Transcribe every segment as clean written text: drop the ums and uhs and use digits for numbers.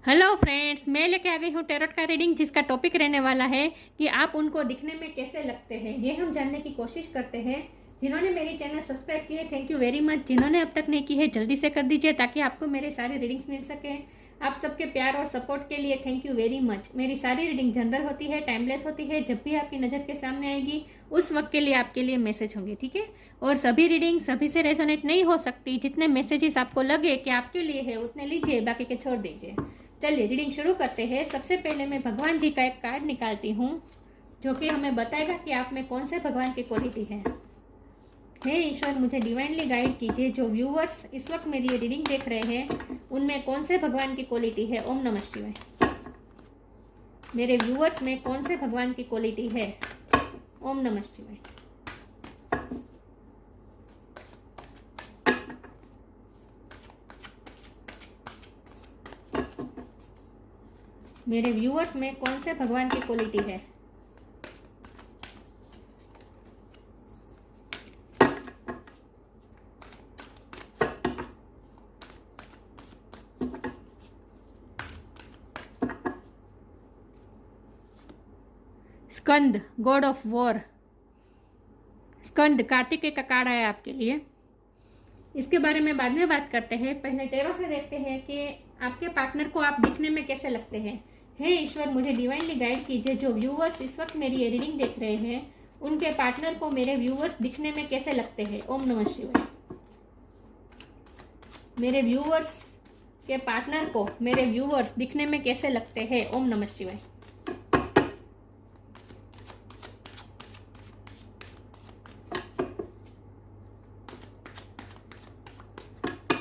Hello friends, मैं लेके आ गई हूँ टैरोट का रीडिंग, जिसका टॉपिक रहने वाला है कि आप उनको दिखने में कैसे लगते हैं। ये हम जानने की कोशिश करते हैं। जिन्होंने मेरी चैनल सब्सक्राइब की है, थैंक यू वेरी मच। जिन्होंने अब तक नहीं की है, जल्दी से कर दीजिए ताकि आपको मेरे सारे रीडिंग्स मिल सके। आप सबके प्यार और सपोर्ट के लिए थैंक यू वेरी मच। मेरी सारी रीडिंग जनरल होती है, टाइमलेस होती है। जब भी आपकी नज़र के सामने आएगी उस वक्त के लिए आपके लिए मैसेज होंगे, ठीक है। और सभी रीडिंग सभी से रेजोनेट नहीं हो सकती। जितने मैसेजेस आपको लगे कि आपके लिए है उतने लीजिए, बाकी के छोड़ दीजिए। चलिए रीडिंग शुरू करते हैं। सबसे पहले मैं भगवान जी का एक कार्ड निकालती हूँ जो कि हमें बताएगा कि आप में कौन से भगवान की क्वालिटी है। हे ईश्वर, मुझे डिवाइनली गाइड कीजिए। जो व्यूअर्स इस वक्त मेरी ये रीडिंग देख रहे हैं उनमें कौन से भगवान की क्वालिटी है। ओम नमः शिवाय। मेरे व्यूअर्स में कौन से भगवान की क्वालिटी है। ओम नमः शिवाय। मेरे व्यूअर्स में कौन से भगवान की क्वालिटी है। स्कंद, गॉड ऑफ वॉर। स्कंद कार्तिकेय का कार्ड आया आपके लिए। इसके बारे में बाद में बात करते हैं। पहले टैरो से देखते हैं कि आपके पार्टनर को आप दिखने में कैसे लगते हैं। हे ईश्वर, मुझे डिवाइनली गाइड कीजिए। जो व्यूअर्स इस वक्त मेरी ये रीडिंग देख रहे हैं उनके पार्टनर को मेरे व्यूअर्स दिखने में कैसे लगते हैं। ओम नमः शिवाय। मेरे व्यूअर्स के पार्टनर को मेरे व्यूअर्स दिखने में कैसे लगते हैं। ओम नमः शिवाय।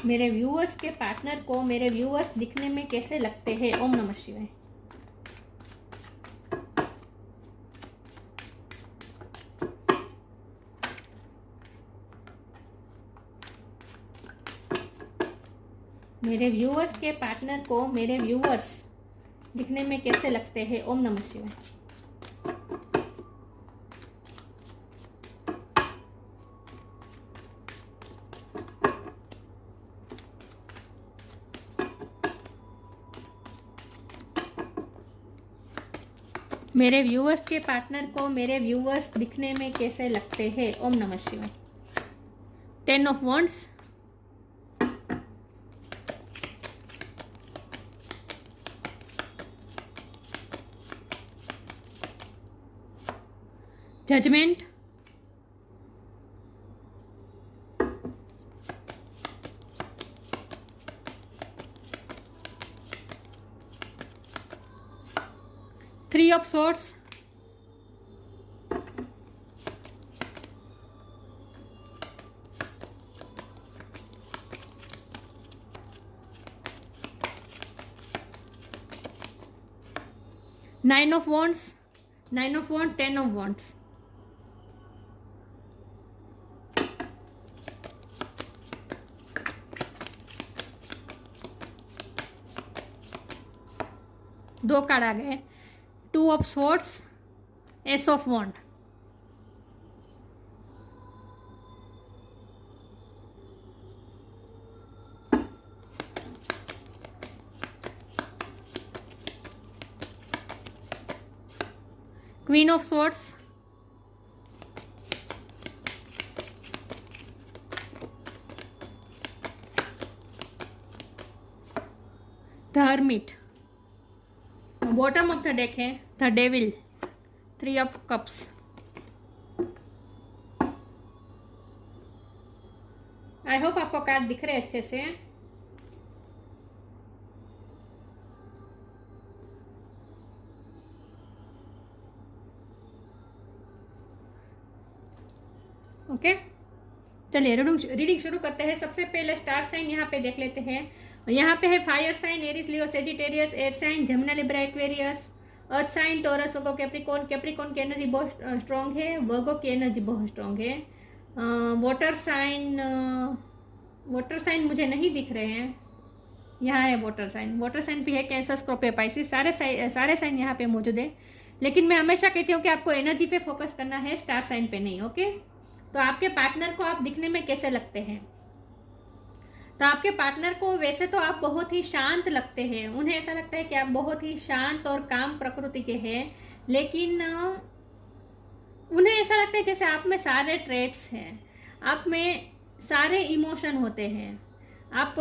मेरे व्यूअर्स के पार्टनर को मेरे व्यूअर्स दिखने में कैसे लगते हैं। ओम नमः शिवाय। मेरे व्यूअर्स के पार्टनर को मेरे व्यूअर्स दिखने में कैसे लगते हैं। ओम नमः शिवाय। मेरे व्यूअर्स के पार्टनर को मेरे व्यूअर्स दिखने में कैसे लगते हैं। ओम नमः शिवाय। 10 of wands, judgement, three of swords, nine of wands, 10 of wands. दो कार्ड आ गए। Two of swords, ace of wand. Queen of swords, the hermit. Bottom of the deck है the devil, 3 of cups. I hope आपको card दिख रहे अच्छे से। Okay, चलिए रीडिंग शुरू करते हैं। सबसे पहले स्टार साइन यहाँ पे देख लेते हैं। यहाँ पे है fire sign, Aries, Leo, Sagittarius. Air sign, Gemini, Libra, Aquarius. Earth sign, Taurus, Virgo, Capricorn. Capricorn की एनर्जी बहुत स्ट्रॉन्ग है, वर्गो की एनर्जी बहुत स्ट्रॉन्ग है। वाटर साइन मुझे नहीं दिख रहे हैं। यहाँ है वाटर साइन भी है, कैंसर, स्कॉर्पियो, पाइसिस। सारे साइन यहाँ पे मौजूद है। लेकिन मैं हमेशा कहती हूँ कि आपको एनर्जी पे फोकस करना है, स्टार साइन पे नहीं। ओके, तो आपके पार्टनर को आप दिखने में कैसे लगते हैं। तो आपके पार्टनर को वैसे तो आप बहुत ही शांत लगते हैं, उन्हें ऐसा लगता है कि आप बहुत ही शांत और काम प्रकृति के हैं, लेकिन उन्हें ऐसा लगता है जैसे आप में सारे ट्रेट्स हैं, आप में सारे इमोशन होते हैं, आप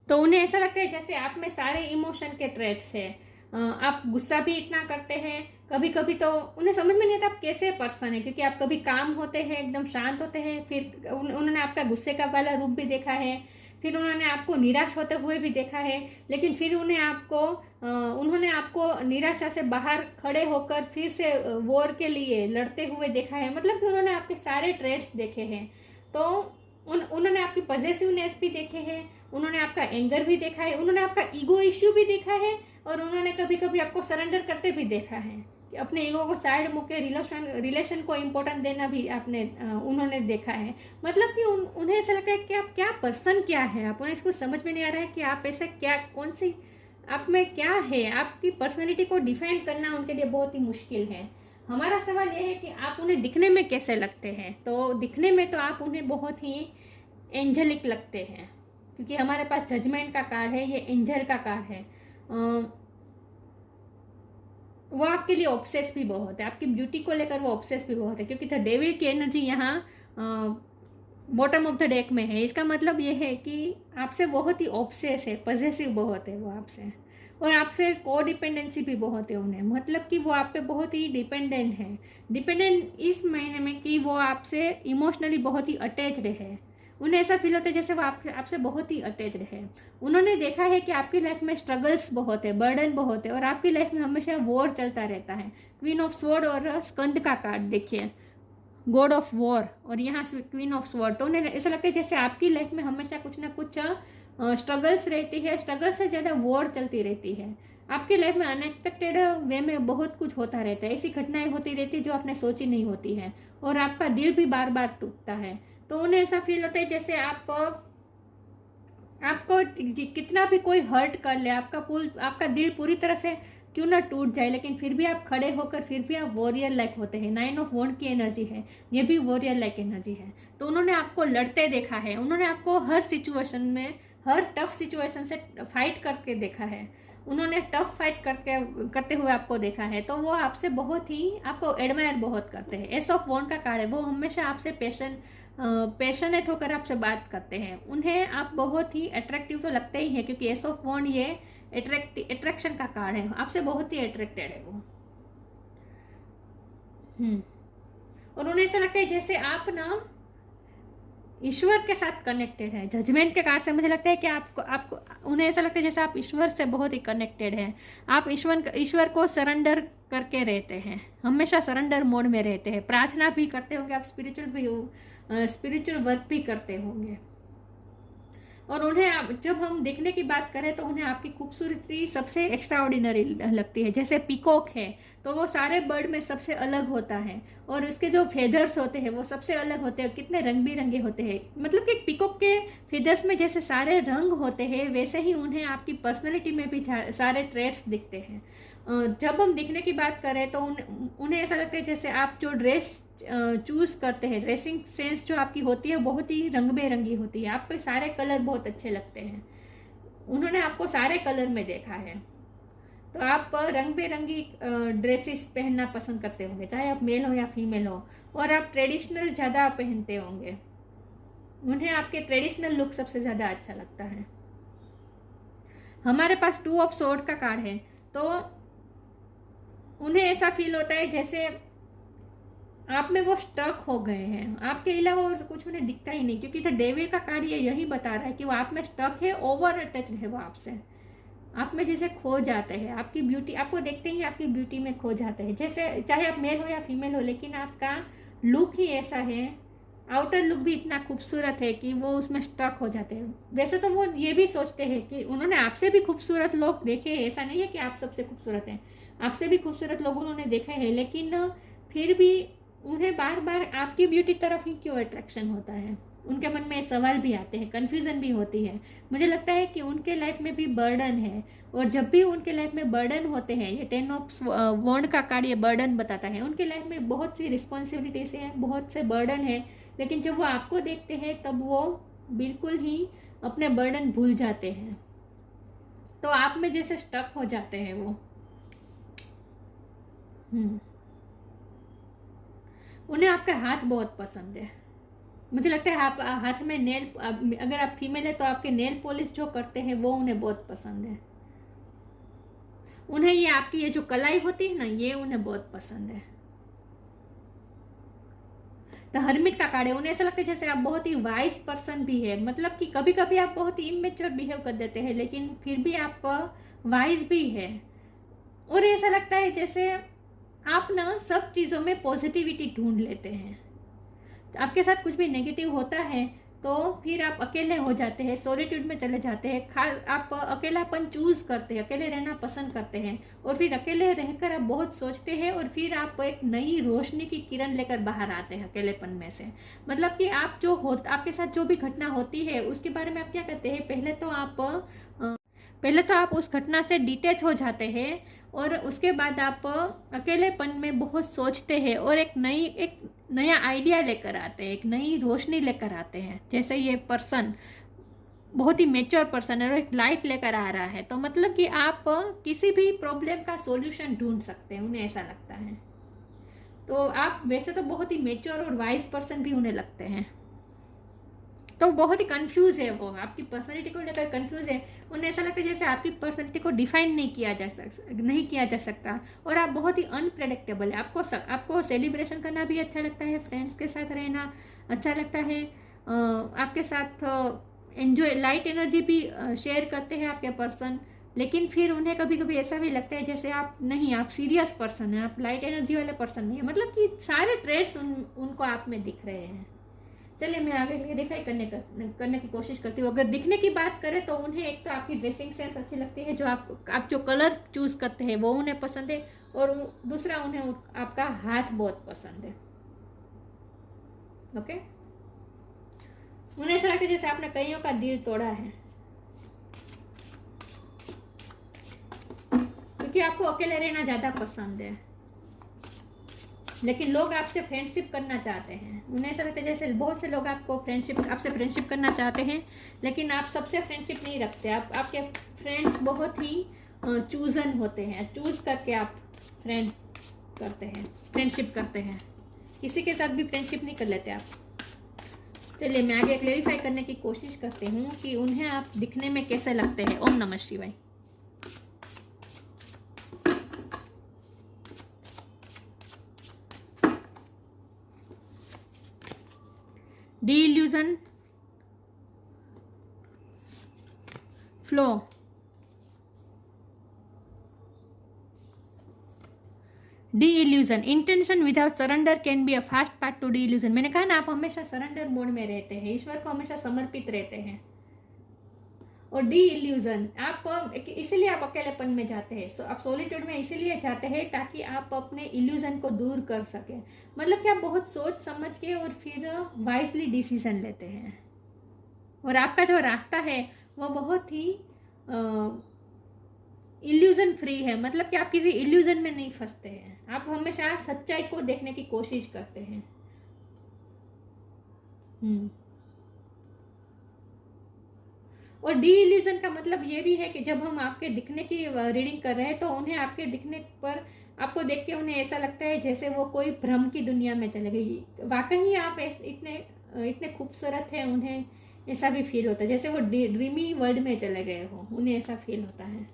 तो उन्हें ऐसा लगता है जैसे आप में सारे इमोशन के ट्रेट्स हैं। आप गुस्सा भी इतना करते हैं, कभी कभी तो उन्हें समझ में नहीं आता आप कैसे पर्सन है, क्योंकि आप कभी काम होते हैं एकदम शांत होते हैं, फिर उन्होंने आपका गुस्से का वाला रूप भी देखा है, फिर उन्होंने आपको निराश होते हुए भी देखा है, लेकिन फिर उन्होंने आपको निराशा से बाहर खड़े होकर फिर से वॉर के लिए लड़ते हुए देखा है। मतलब कि उन्होंने आपके सारे ट्रेड्स देखे हैं। तो उन्होंने आपकी पॉजिटिवनेस भी देखे हैं, उन्होंने आपका एंगर भी देखा है, उन्होंने आपका ईगो इश्यू भी देखा है, और उन्होंने कभी कभी आपको सरेंडर करते भी देखा है कि अपने ईगो को साइड मुके रिलेशन को इम्पोर्टेंट देना भी उन्होंने देखा है। मतलब कि उन्हें ऐसा लगता है कि आप क्या पर्सन क्या है, आप उन्हें इसको समझ में नहीं आ रहा है कि आप ऐसा क्या, कौन सी आप में क्या है। आपकी पर्सनैलिटी को डिफाइन करना उनके लिए बहुत ही मुश्किल है। हमारा सवाल यह है कि आप उन्हें दिखने में कैसे लगते हैं। तो दिखने में तो आप उन्हें बहुत ही एंजलिक लगते हैं, क्योंकि हमारे पास जजमेंट का कार्ड है, ये एंजल का कार्ड है। वो आपके लिए ऑब्सेस भी बहुत है, आपकी ब्यूटी को लेकर वो ऑब्सेस भी बहुत है, क्योंकि द डेविल की एनर्जी यहाँ बॉटम ऑफ द डेक में है। इसका मतलब ये है कि आपसे बहुत ही ऑब्सेस है, पॉजेसिव बहुत है वो आपसे, और आपसे को डिपेंडेंसी भी बहुत है उन्हें। मतलब कि वो आप पे बहुत ही डिपेंडेंट है। डिपेंडेंट इस महीने में कि वो आपसे इमोशनली बहुत ही अटैच्ड है। उन्हें ऐसा फील होता है जैसे वो आपसे बहुत ही अटैच्ड है। उन्होंने देखा है कि आपकी लाइफ में स्ट्रगल्स बहुत है, बर्डन बहुत है, और आपकी लाइफ में हमेशा वॉर चलता रहता है। क्वीन ऑफ स्वॉर्ड और स्कंद का कार्ड देखिए, गॉड ऑफ वॉर, और यहाँ से क्वीन ऑफ स्वॉर्ड। तो उन्हें ऐसा लगता है जैसे आपकी लाइफ में हमेशा कुछ ना कुछ स्ट्रगल्स रहती है, स्ट्रगल से ज़्यादा वॉर चलती रहती है। आपकी लाइफ में अनएक्सपेक्टेड वे में बहुत कुछ होता रहता है, ऐसी घटनाएं होती रहती है जो आपने सोची नहीं होती है, और आपका दिल भी बार बार टूटता है। तो उन्हें ऐसा फील होता है जैसे आपको कितना भी कोई हर्ट कर ले, आपका दिल पूरी तरह से क्यों ना टूट जाए, लेकिन फिर भी आप खड़े होकर फिर भी आप वॉरियर लाइक होते हैं। 9 ऑफ वॉन्ड की एनर्जी है, ये भी वॉरियर लाइक एनर्जी है। तो उन्होंने आपको लड़ते देखा है, उन्होंने आपको हर सिचुएशन में, हर टफ सिचुएशन से फाइट करके देखा है, उन्होंने टफ फाइट करते हुए आपको देखा है। तो वो आपसे बहुत ही आपको एडमायर बहुत करते हैं। एस ऑफ वॉन्ड का कार्ड है, वो हमेशा आपसे पैशनेट होकर आपसे बात करते हैं। उन्हें आप बहुत ही अट्रैक्टिव तो लगते ही है, क्योंकि एस ऑफ वॉन्ड ये अट्रैक्शन का कार्ड है, आपसे बहुत ही अट्रैक्टेड है वो। और उन्हें ऐसा लगता है जैसे आप ना ईश्वर के साथ कनेक्टेड है। जजमेंट के कार्ड से मुझे लगता है कि आपको उन्हें ऐसा लगता है जैसे आप ईश्वर से बहुत ही कनेक्टेड हैं। आप ईश्वर को सरेंडर करके रहते हैं, हमेशा सरेंडर मोड में रहते हैं, प्रार्थना भी करते होंगे, आप स्पिरिचुअल वर्क भी करते होंगे। और उन्हें जब हम देखने की बात करें तो उन्हें आपकी खूबसूरती सबसे एक्स्ट्रा ऑर्डिनरी लगती है। जैसे पीकॉक है तो वो सारे बर्ड में सबसे अलग होता है, और उसके जो फेदर्स होते हैं वो सबसे अलग होते हैं, कितने रंग बिरंगे होते हैं। मतलब कि पीकॉक के फेदर्स में जैसे सारे रंग होते हैं, वैसे ही उन्हें आपकी पर्सनैलिटी में भी सारे ट्रेट्स दिखते हैं। जब हम दिखने की बात करें तो उन्हें ऐसा लगता है जैसे आप जो ड्रेस चूज करते हैं, ड्रेसिंग सेंस जो आपकी होती है बहुत ही रंग बेरंगी होती है, आपको सारे कलर बहुत अच्छे लगते हैं। उन्होंने आपको सारे कलर में देखा है, तो आप रंग बेरंगी ड्रेसेस पहनना पसंद करते होंगे, चाहे आप मेल हो या फीमेल हो, और आप ट्रेडिशनल ज़्यादा पहनते होंगे। उन्हें आपके ट्रेडिशनल लुक सबसे ज़्यादा अच्छा लगता है। हमारे पास 2 ऑफ स्वॉर्ड का कार्ड है, तो उन्हें ऐसा फील होता है जैसे आप में वो स्टक हो गए हैं, आपके अलावा और कुछ उन्हें दिखता ही नहीं, क्योंकि द डेविल का कार्ड यही बता रहा है कि वो आप में स्टक है, ओवर अटैच्ड है वो आपसे, आप में जैसे खो जाते हैं। आपकी ब्यूटी, आपको देखते ही आपकी ब्यूटी में खो जाते हैं, जैसे चाहे आप मेल हो या फीमेल हो, लेकिन आपका लुक ही ऐसा है, आउटर लुक भी इतना खूबसूरत है कि वो उसमें स्टक हो जाते हैं। वैसे तो वो ये भी सोचते हैं कि उन्होंने आपसे भी खूबसूरत लोग देखे हैं, ऐसा नहीं है कि आप सबसे खूबसूरत हैं, आपसे भी खूबसूरत लोग उन्होंने देखे हैं, लेकिन फिर भी उन्हें बार बार आपकी ब्यूटी तरफ ही क्यों अट्रैक्शन होता है। उनके मन में सवाल भी आते हैं, कन्फ्यूज़न भी होती है। मुझे लगता है कि उनके लाइफ में भी बर्डन है, और जब भी उनके लाइफ में बर्डन होते हैं, ये 10 ऑफ वॉन्ड का कार्ड ये बर्डन बताता है, उनके लाइफ में बहुत सी रिस्पॉन्सिबिलिटीज है, बहुत से बर्डन है, लेकिन जब वो आपको देखते हैं तब वो बिल्कुल ही अपने बर्डन भूल जाते हैं, तो आप में जैसे स्टक हो जाते हैं वो। उन्हें आपका हाथ बहुत पसंद है। मुझे लगता है आप हाथ में नेल, अगर आप फीमेल है तो आपके नेल पॉलिश जो करते हैं वो उन्हें बहुत पसंद है। उन्हें ये आपकी ये जो कलाई होती है ना, ये उन्हें बहुत पसंद है। तो हरमिट का कार्ड है, उन्हें ऐसा लगता है जैसे आप बहुत ही वाइज पर्सन भी है, मतलब कि कभी कभी आप बहुत ही इमेच्योर बिहेव कर देते हैं लेकिन फिर भी आप वाइज भी है। और ऐसा लगता है जैसे आप ना सब चीज़ों में पॉजिटिविटी ढूंढ लेते हैं। तो आपके साथ कुछ भी नेगेटिव होता है तो फिर आप अकेले हो जाते हैं, सॉलिट्यूड में चले जाते हैं, खास आप अकेलापन चूज करते हैं, अकेले रहना पसंद करते हैं, और फिर अकेले रहकर आप बहुत सोचते हैं और फिर आप एक नई रोशनी की किरण लेकर बाहर आते हैं अकेलेपन में से। मतलब कि आप जो हो, आपके साथ जो भी घटना होती है उसके बारे में आप क्या करते हैं, पहले तो आप उस घटना से डिटैच हो जाते हैं और उसके बाद आप अकेलेपन में बहुत सोचते हैं और एक नया आइडिया लेकर आते हैं, एक नई रोशनी लेकर आते हैं। जैसे ये पर्सन बहुत ही मेच्योर पर्सन है और एक लाइट लेकर आ रहा है, तो मतलब कि आप किसी भी प्रॉब्लम का सॉल्यूशन ढूंढ सकते हैं, उन्हें ऐसा लगता है। तो आप वैसे तो बहुत ही मेच्योर और वाइज पर्सन भी उन्हें लगते हैं, तो बहुत ही कंफ्यूज है वो, आपकी पर्सनैलिटी को लेकर कंफ्यूज है। उन्हें ऐसा लगता है जैसे आपकी पर्सनैलिटी को डिफाइन नहीं किया जा सकता और आप बहुत ही अनप्रेडिक्टेबल है। आपको सेलिब्रेशन करना भी अच्छा लगता है, फ्रेंड्स के साथ रहना अच्छा लगता है, आपके साथ एंजॉय लाइट एनर्जी भी शेयर करते हैं आपके पर्सन। लेकिन फिर उन्हें कभी कभी ऐसा भी लगता है जैसे आप सीरियस पर्सन है, आप लाइट एनर्जी वाले पर्सन नहीं है। मतलब कि सारे ट्रेड्स उनको आप में दिख रहे हैं। चलिए मैं आगे क्लेरिफाई करने की कोशिश करती हूँ। अगर दिखने की बात करें तो उन्हें एक तो आपकी ड्रेसिंग सेंस अच्छी लगती है, जो आप जो कलर चूज करते हैं वो उन्हें पसंद है, और दूसरा उन्हें आपका हाथ बहुत पसंद है। ओके, उन्हें ऐसा लगता है जैसे आपने कईयों का दिल तोड़ा है, क्योंकि आपको अकेले रहना ज्यादा पसंद है, लेकिन लोग आपसे फ्रेंडशिप करना चाहते हैं। उन्हें ऐसा लगता है जैसे बहुत से लोग आपसे फ्रेंडशिप करना चाहते हैं, लेकिन आप सबसे फ्रेंडशिप नहीं रखते। आपके फ्रेंड्स बहुत ही चूजन होते हैं, चूज करके आप फ्रेंडशिप करते हैं, किसी के साथ भी फ्रेंडशिप नहीं कर लेते आप। चलिए मैं आगे क्लेरिफाई करने की कोशिश करती हूँ कि उन्हें आप दिखने में कैसे लगते हैं। ओम नमः शिवाय। Delusion, flow, delusion, intention without surrender can be a fast part to delusion. मैंने कहा ना, आप हमेशा सरेंडर मोड में रहते हैं, ईश्वर को हमेशा समर्पित रहते हैं। और डिइल्यूजन, आप इसीलिए आप अकेलेपन में जाते हैं, आप सॉलिट्यूड में इसीलिए जाते हैं ताकि आप अपने इल्यूजन को दूर कर सकें। मतलब कि आप बहुत सोच समझ के और फिर वाइजली डिसीजन लेते हैं, और आपका जो रास्ता है वो बहुत ही इल्यूजन फ्री है। मतलब कि आप किसी इल्यूजन में नहीं फंसते हैं, आप हमेशा सच्चाई को देखने की कोशिश करते हैं। और डी इल्यूजन का मतलब ये भी है कि जब हम आपके दिखने की रीडिंग कर रहे हैं तो उन्हें आपके दिखने पर, आपको देख के उन्हें ऐसा लगता है जैसे वो कोई भ्रम की दुनिया में चले गई। वाकई आप इतने खूबसूरत हैं, उन्हें ऐसा भी फील होता है जैसे वो ड्रीमी वर्ल्ड में चले गए हो, उन्हें ऐसा फील होता है।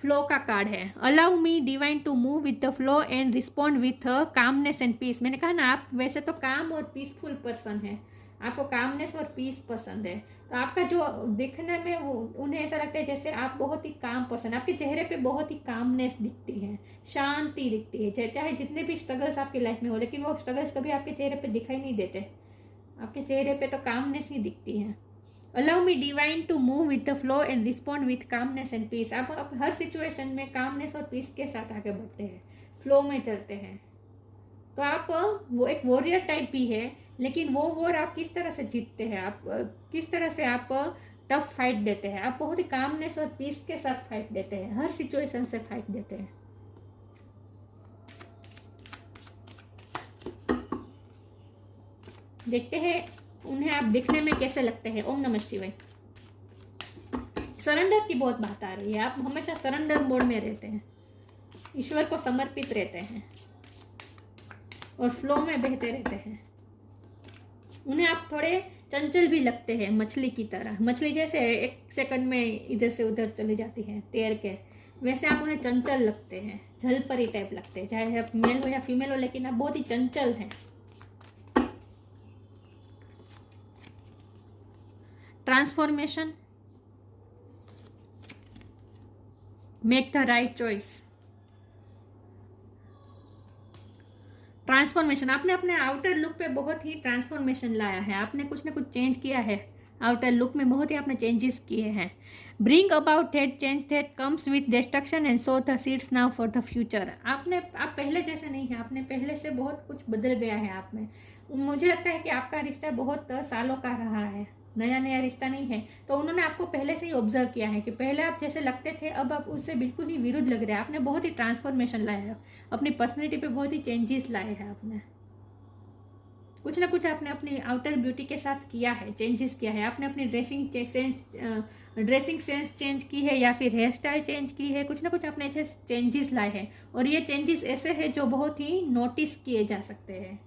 फ्लो का कार्ड है, allow me divine to move with the flow and respond with calmness and peace. मैंने कहा ना, आप वैसे तो काम और पीसफुल पर्सन है, आपको कामनेस और पीस पसंद है, तो आपका जो दिखने में वो उन्हें ऐसा लगता है जैसे आप बहुत ही काम पर्सन, आपके चेहरे पे बहुत ही कामनेस दिखती है, शांति दिखती है। चाहे जितने भी स्ट्रगल्स आपकी लाइफ में हो, लेकिन वो स्ट्रगल्स कभी आपके चेहरे पे दिखाई नहीं देते, आपके चेहरे पे तो कामनेस ही दिखती है। Allow me divine to move with the flow and respond with calmness and peace. आप हर सिचुएशन में कामनेस और पीस के साथ आगे बढ़ते हैं, फ्लो में चलते हैं। तो आप वो एक वॉरियर टाइप भी है, लेकिन वो वॉर आप किस तरह से जीतते हैं, आप किस तरह से आप टफ फाइट देते हैं। आप बहुत ही कामनेस और पीस के साथ फाइट देते हैं, हर सिचुएशन से फाइट देते हैं। देखते हैं उन्हें आप दिखने में कैसे लगते हैं। ओम नमः शिवाय। सरेंडर की बहुत बात आ रही है। आप हमेशा सरेंडर मोड में रहते हैं, ईश्वर को समर्पित रहते हैं और फ्लो में बहते रहते हैं। उन्हें आप थोड़े चंचल भी लगते हैं, मछली की तरह। मछली जैसे 1 सेकंड में इधर से उधर चली जाती है तैर के, वैसे आप उन्हें चंचल लगते हैं, झलपरी टाइप लगते हैं। चाहे आप मेल हो या फीमेल हो, लेकिन आप बहुत ही चंचल हैं। Transformation, make the right choice. Transformation, आपने अपने आउटर लुक पे बहुत ही ट्रांसफॉर्मेशन लाया है। आपने कुछ ना कुछ चेंज किया है आउटर लुक में, बहुत ही आपने चेंजेस किए हैं। Bring about that change that comes with destruction and so the seeds now for the future. आप पहले जैसे नहीं है, आपने पहले से बहुत कुछ बदल गया है आप में। मुझे लगता है कि आपका रिश्ता बहुत सालों का रहा है, नया नया रिश्ता नहीं है। तो उन्होंने आपको पहले से ही ऑब्जर्व किया है कि पहले आप जैसे लगते थे, अब आप उससे बिल्कुल ही विरुद्ध लग रहे हैं। आपने बहुत ही ट्रांसफॉर्मेशन लाया है, अपनी पर्सनैलिटी पे बहुत ही चेंजेस लाए हैं। आपने कुछ ना कुछ आपने अपनी आउटर ब्यूटी के साथ किया है, चेंजेस किया है। आपने अपनी ड्रेसिंग सेंस चेंज की है या फिर हेयर स्टाइल चेंज की है। कुछ ना कुछ आपने ऐसे चेंजेस लाए हैं, और ये चेंजेस ऐसे हैं जो बहुत ही नोटिस किए जा सकते हैं,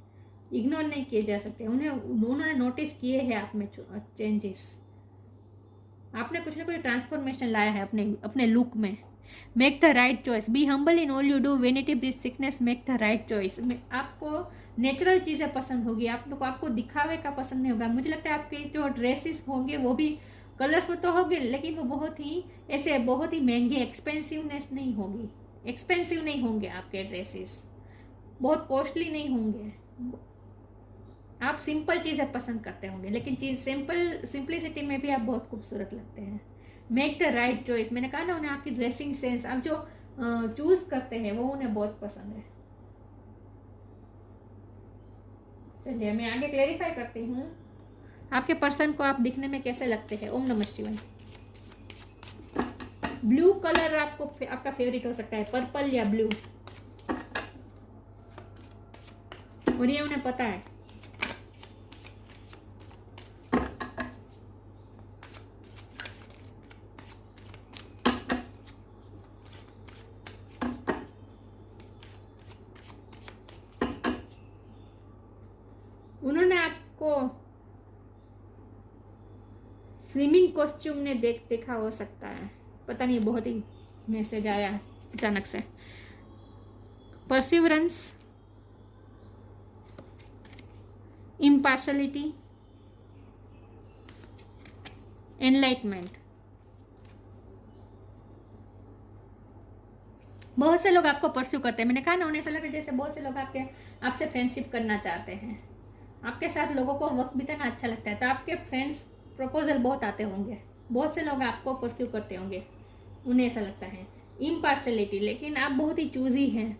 इग्नोर नहीं किए जा सकते। उन्होंने नोटिस किए हैं आप में चेंजेस। आपने कुछ ना कुछ ट्रांसफॉर्मेशन लाया है अपने लुक में। Make the right choice, be humble in all you do, vanity breeds sickness, make the right choice. आपको नेचुरल चीज़ें पसंद होगी, आपको दिखावे का पसंद नहीं होगा। मुझे लगता है आपके जो ड्रेसेस होंगे वो भी कलरफुल तो होंगे, लेकिन वो बहुत ही महंगे, एक्सपेंसिव नहीं होंगे आपके ड्रेसेस, बहुत कॉस्टली नहीं होंगे। आप सिंपल चीज़ें पसंद करते होंगे, लेकिन सिंपलिसिटी में भी आप बहुत खूबसूरत लगते हैं। मेक द राइट चॉइस, मैंने कहा ना, उन्हें आपकी ड्रेसिंग सेंस, आप जो चूज करते हैं वो उन्हें बहुत पसंद है। चलिए मैं आगे क्लेरिफाई करती हूँ आपके पर्सन को आप दिखने में कैसे लगते हैं। ओम नमः शिवाय। ब्लू कलर आपका फेवरेट हो सकता है, पर्पल या ब्लू, और ये उन्हें पता है। उन्होंने आपको स्विमिंग कॉस्ट्यूम ने देखा हो सकता है, पता नहीं, बहुत ही मैसेज आया अचानक से। Perseverance, impartiality, enlightenment. बहुत से लोग आपको परस्यू करते हैं। मैंने कहा ना, उन्हें ऐसा लगता है जैसे बहुत से लोग आपसे फ्रेंडशिप करना चाहते हैं। आपके साथ लोगों को वक्त बिताना अच्छा लगता है, तो आपके फ्रेंड्स प्रपोजल बहुत आते होंगे, बहुत से लोग आपको परस्यू करते होंगे, उन्हें ऐसा लगता है। इम्पार्शलिटी, लेकिन आप बहुत ही चूजी हैं,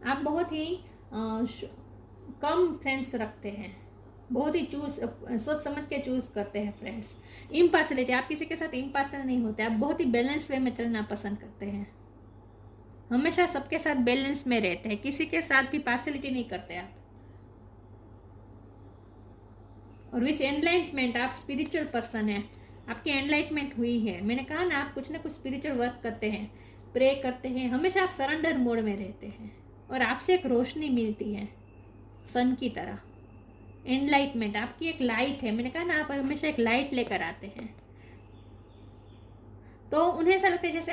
आप बहुत ही कम फ्रेंड्स रखते हैं, बहुत ही सोच समझ के चूज करते हैं फ्रेंड्स। इम्पार्शलिटी, आप किसी के साथ इम्पार्शल नहीं होते, आप बहुत ही बैलेंस वे में चलना पसंद करते हैं, हमेशा सबके साथ बैलेंस में रहते हैं, किसी के साथ भी पार्शलिटी नहीं करते आप। और विथ एनलाइटमेंट, आप स्पिरिचुअल पर्सन है, आपकी एनलाइटमेंट हुई है। मैंने कहा ना, आप कुछ ना कुछ स्पिरिचुअल वर्क करते हैं, प्रे करते हैं, हमेशा आप सरेंडर मोड में रहते हैं, और आपसे एक रोशनी मिलती है सन की तरह। एनलाइटमेंट आपकी एक लाइट है। मैंने कहा ना, आप हमेशा एक लाइट लेकर आते हैं। तो उन्हें ऐसा लगता है जैसे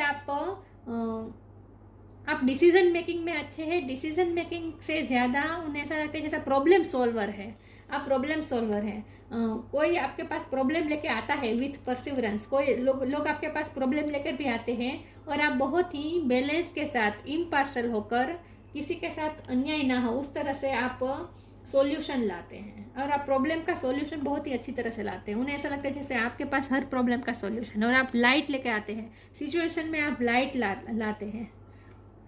आप डिसीजन मेकिंग में अच्छे हैं। डिसीजन मेकिंग से ज़्यादा उन्हें ऐसा लगता है जैसा प्रॉब्लम सॉल्वर है, आप प्रॉब्लम सॉल्वर हैं। कोई आपके पास प्रॉब्लम लेके आता है विथ परसिवरेंस, कोई लोग आपके पास प्रॉब्लम लेकर भी आते हैं, और आप बहुत ही बैलेंस के साथ, इम्पार्शल होकर, किसी के साथ अन्याय ना हो उस तरह से आप सॉल्यूशन लाते हैं, और आप प्रॉब्लम का सॉल्यूशन बहुत ही अच्छी तरह से लाते हैं। उन्हें ऐसा लगता है जैसे आपके पास हर प्रॉब्लम का सॉल्यूशन, और आप लाइट लेके आते हैं सिचुएशन में, आप लाइट लाते हैं,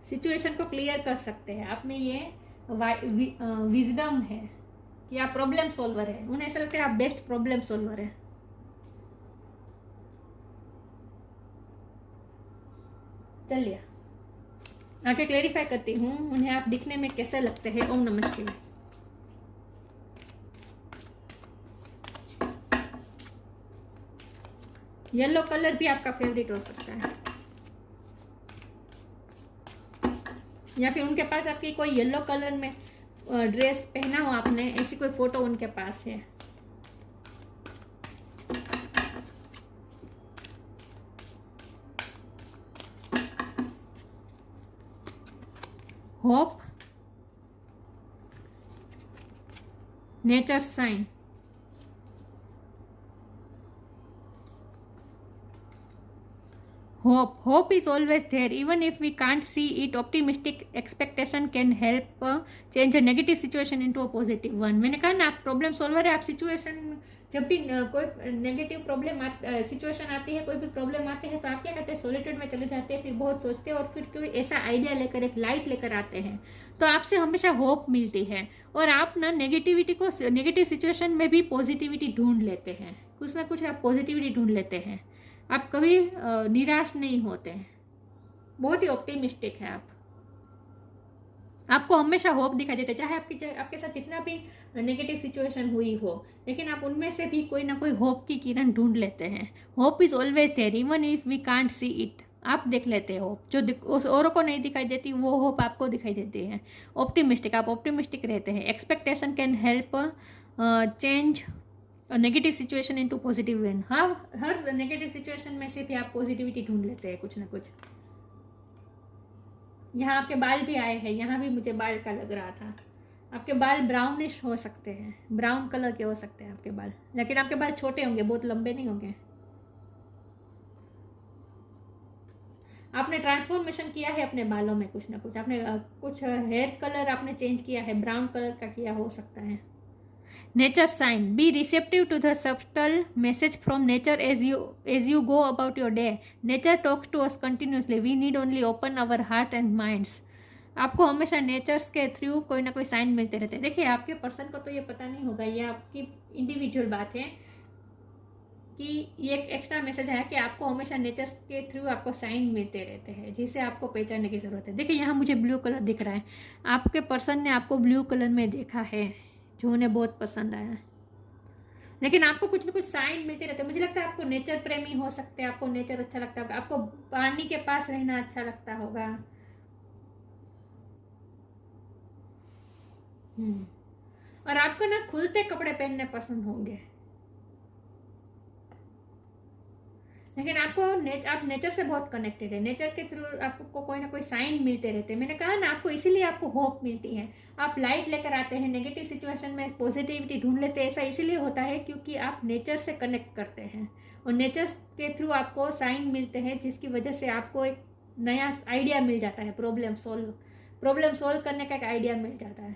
सिचुएशन को क्लियर कर सकते हैं। आप में ये विजडम है कि आप प्रॉब्लम सॉल्वर है। उन्हें ऐसा लगता है आप बेस्ट प्रॉब्लम सॉल्वर है। चलिए आगे क्लेरिफाई करती हूँ उन्हें आप दिखने में कैसे लगते हैं। ओम नमः शिवाय। येलो कलर भी आपका फेवरेट हो सकता है, या फिर उनके पास आपकी कोई येलो कलर में ड्रेस पहना हो आपने, ऐसी कोई फोटो उनके पास है। Hope, nature sign, hope is always there even if we can't see it. Optimistic expectation can help change a negative situation into a positive one. मैंने कहा ना, आप प्रॉब्लम सॉल्वर है। आप सिचुएशन जब भी कोई नेगेटिव प्रॉब्लम सिचुएशन आती है, कोई भी प्रॉब्लम आती है, तो आप क्या करते हैं, सॉलिट्यूड में चले जाते हैं, फिर बहुत सोचते हैं और फिर कोई ऐसा आइडिया लेकर, एक लाइट लेकर आते हैं, तो आपसे हमेशा होप मिलती है और आप ना नेगेटिव सिचुएशन में भी पॉजिटिविटी ढूंढ लेते हैं, कुछ ना कुछ आप पॉजिटिविटी ढूंढ लेते हैं। आप कभी निराश नहीं होते हैं, बहुत ही ऑप्टिमिस्टिक है आप। आपको हमेशा होप दिखाई देता है, चाहे आपके साथ जितना भी नेगेटिव सिचुएशन हुई हो, लेकिन आप उनमें से भी कोई ना कोई होप की किरण ढूंढ लेते हैं। Hope is always there even if we can't see it. आप देख लेते हैं होप, जो औरों को नहीं दिखाई देती वो होप आपको दिखाई देती है। ऑप्टिमिस्टिक, आप ऑप्टिमिस्टिक रहते हैं। Expectation can help change negative situation into positive one. हाँ, हर नेगेटिव सिचुएशन में से भी आप पॉजिटिविटी ढूंढ लेते हैं कुछ ना कुछ। यहाँ आपके बाल भी आए हैं, यहाँ भी मुझे बाल का लग रहा था। आपके बाल ब्राउनिश हो सकते हैं, ब्राउन कलर के हो सकते हैं आपके बाल, लेकिन आपके बाल छोटे होंगे, बहुत लंबे नहीं होंगे। आपने ट्रांसफॉर्मेशन किया है अपने बालों में, कुछ ना कुछ आपने कुछ हेयर कलर आपने चेंज किया है, ब्राउन कलर का किया हो सकता है। Nature sign, be receptive to the subtle message from nature as you go about your day. Nature talks to us continuously, we need only open our heart and minds. आपको हमेशा natures के through कोई ना कोई sign मिलते रहते हैं। देखिए, आपके पर्सन को तो ये पता नहीं होगा, ये आपकी इंडिविजुअल बात है कि ये एक एक्स्ट्रा मैसेज है कि आपको हमेशा नेचर्स के थ्रू आपको साइन मिलते रहते हैं, जिसे आपको पहचानने की ज़रूरत है। देखिए, यहाँ मुझे ब्लू कलर दिख रहा है, आपके पर्सन ने आपको ब्लू कलर में देखा है, जो उन्हें बहुत पसंद आया। लेकिन आपको कुछ ना कुछ साइन मिलते रहते हैं। मुझे लगता है आपको नेचर प्रेमी हो सकते हैं, आपको नेचर अच्छा लगता होगा, आपको पानी के पास रहना अच्छा लगता होगा। और आपको ना खुलते कपड़े पहनने पसंद होंगे, लेकिन आप नेचर से बहुत कनेक्टेड है। नेचर के थ्रू आपको कोई ना कोई साइन मिलते रहते हैं। मैंने कहा ना, आपको इसीलिए आपको होप मिलती है। आप लाइट लेकर आते हैं, नेगेटिव सिचुएशन में पॉजिटिविटी ढूंढ लेते हैं। ऐसा इसीलिए होता है क्योंकि आप नेचर से कनेक्ट करते हैं और नेचर के थ्रू आपको साइन मिलते हैं, जिसकी वजह से आपको एक नया आइडिया मिल जाता है। प्रॉब्लम सॉल्व करने का एक आइडिया मिल जाता है,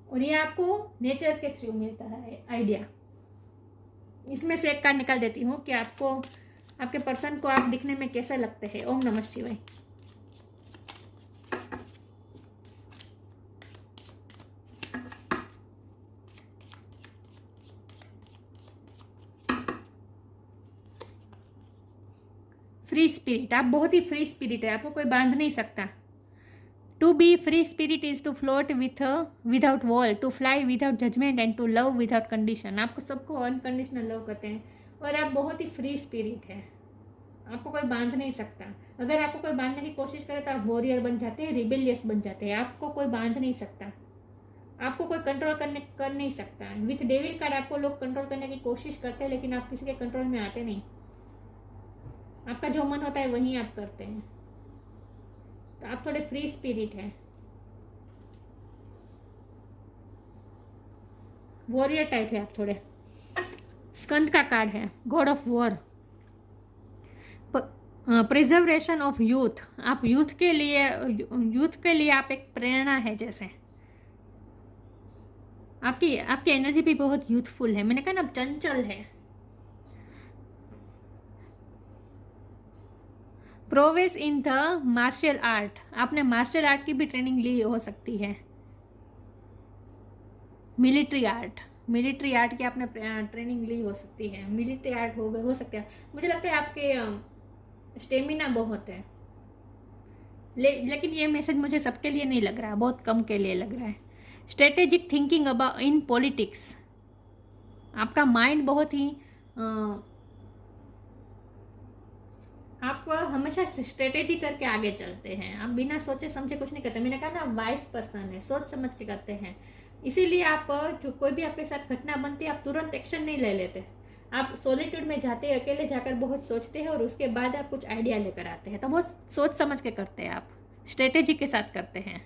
और ये आपको नेचर के थ्रू मिलता है आइडिया। इसमें से एक कार्ड निकाल देती हूँ कि आपको, आपके पर्सन को आप दिखने में कैसे लगते हैं। ओम नमः शिवाय। फ्री स्पिरिट, आप बहुत ही फ्री स्पिरिट है, आपको कोई बांध नहीं सकता। To be free spirit is to float without wall, to fly without judgment and to love without condition। आपको सबको अनकंडीशनल लव करते हैं और आप बहुत ही फ्री स्पिरिट है, आपको कोई बांध नहीं सकता। अगर आपको कोई बांधने की कोशिश करे तो आप वॉरियर बन जाते हैं, रिबेलियस बन जाते हैं। आपको कोई बांध नहीं सकता, आपको कोई कंट्रोल कर नहीं सकता। विथ डेविल कार्ड आपको लोग कंट्रोल करने की कोशिश करते हैं, लेकिन आप किसी के कंट्रोल में आते नहीं। आपका जो मन होता है वही आप करते हैं, तो आप थोड़े फ्री स्पिरिट हैं, वॉरियर टाइप है आप थोड़े। स्कंद का कार्ड है, God of war. Preservation of youth, आप यूथ के लिए आप एक प्रेरणा है। जैसे आपकी एनर्जी भी बहुत यूथफुल है। मैंने कहा ना, आप चंचल है। Prowess in the martial art, आपने मार्शल आर्ट की भी ट्रेनिंग ली हो सकती है। मिलिट्री आर्ट की आपने ट्रेनिंग ली हो सकती है। मिलिट्री आर्ट हो सकता है। मुझे लगता है आपके स्टेमिना बहुत है, लेकिन ये मैसेज मुझे सबके लिए नहीं लग रहा, बहुत कम के लिए लग रहा है। Strategic thinking about in politics, आपका माइंड बहुत ही आप हमेशा स्ट्रेटेजी करके आगे चलते हैं, आप बिना सोचे समझे कुछ नहीं करते। मैंने कहा ना, वाइज पर्सन है, सोच समझ के करते हैं। इसीलिए आप जो कोई भी आपके साथ घटना बनती है, आप तुरंत एक्शन नहीं ले लेते। आप सॉलिट्यूड में जाते हैं, अकेले जाकर बहुत सोचते हैं और उसके बाद आप कुछ आइडिया लेकर आते हैं। तो बहुत सोच समझ के करते हैं, आप स्ट्रेटेजी के साथ करते हैं।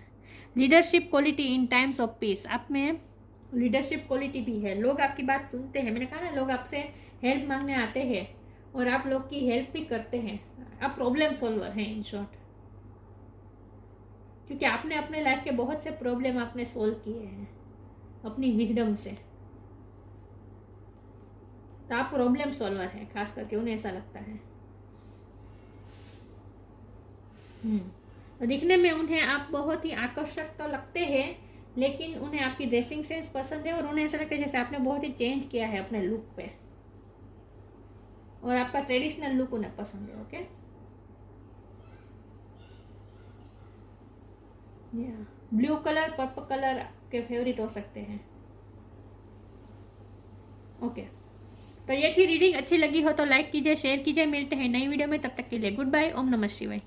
Leadership quality in times of peace, आप में लीडरशिप क्वालिटी भी है। लोग आपकी बात सुनते हैं। मैंने कहा ना, लोग आपसे हेल्प मांगने आते हैं और आप लोग की हेल्प भी करते हैं। आप प्रॉब्लम सॉल्वर हैं इन शॉर्ट, क्योंकि आपने अपने लाइफ के बहुत से प्रॉब्लम आपने सोल्व किए हैं अपनी विजडम से। तो आप प्रॉब्लम सॉल्वर हैं, खास करके उन्हें ऐसा लगता है। तो दिखने में उन्हें आप बहुत ही आकर्षक तो लगते हैं, लेकिन उन्हें आपकी ड्रेसिंग सेंस पसंद है और उन्हें ऐसा लगता है जैसे आपने बहुत ही चेंज किया है अपने लुक पे, और आपका ट्रेडिशनल लुक उन्हें पसंद है। Okay, blue colour, purple colour के फेवरेट हो सकते हैं। ओके, तो ये थी रीडिंग। अच्छी लगी हो तो लाइक कीजिए, शेयर कीजिए। मिलते हैं नई वीडियो में, तब तक के लिए गुड बाय। ओम नमः शिवाय।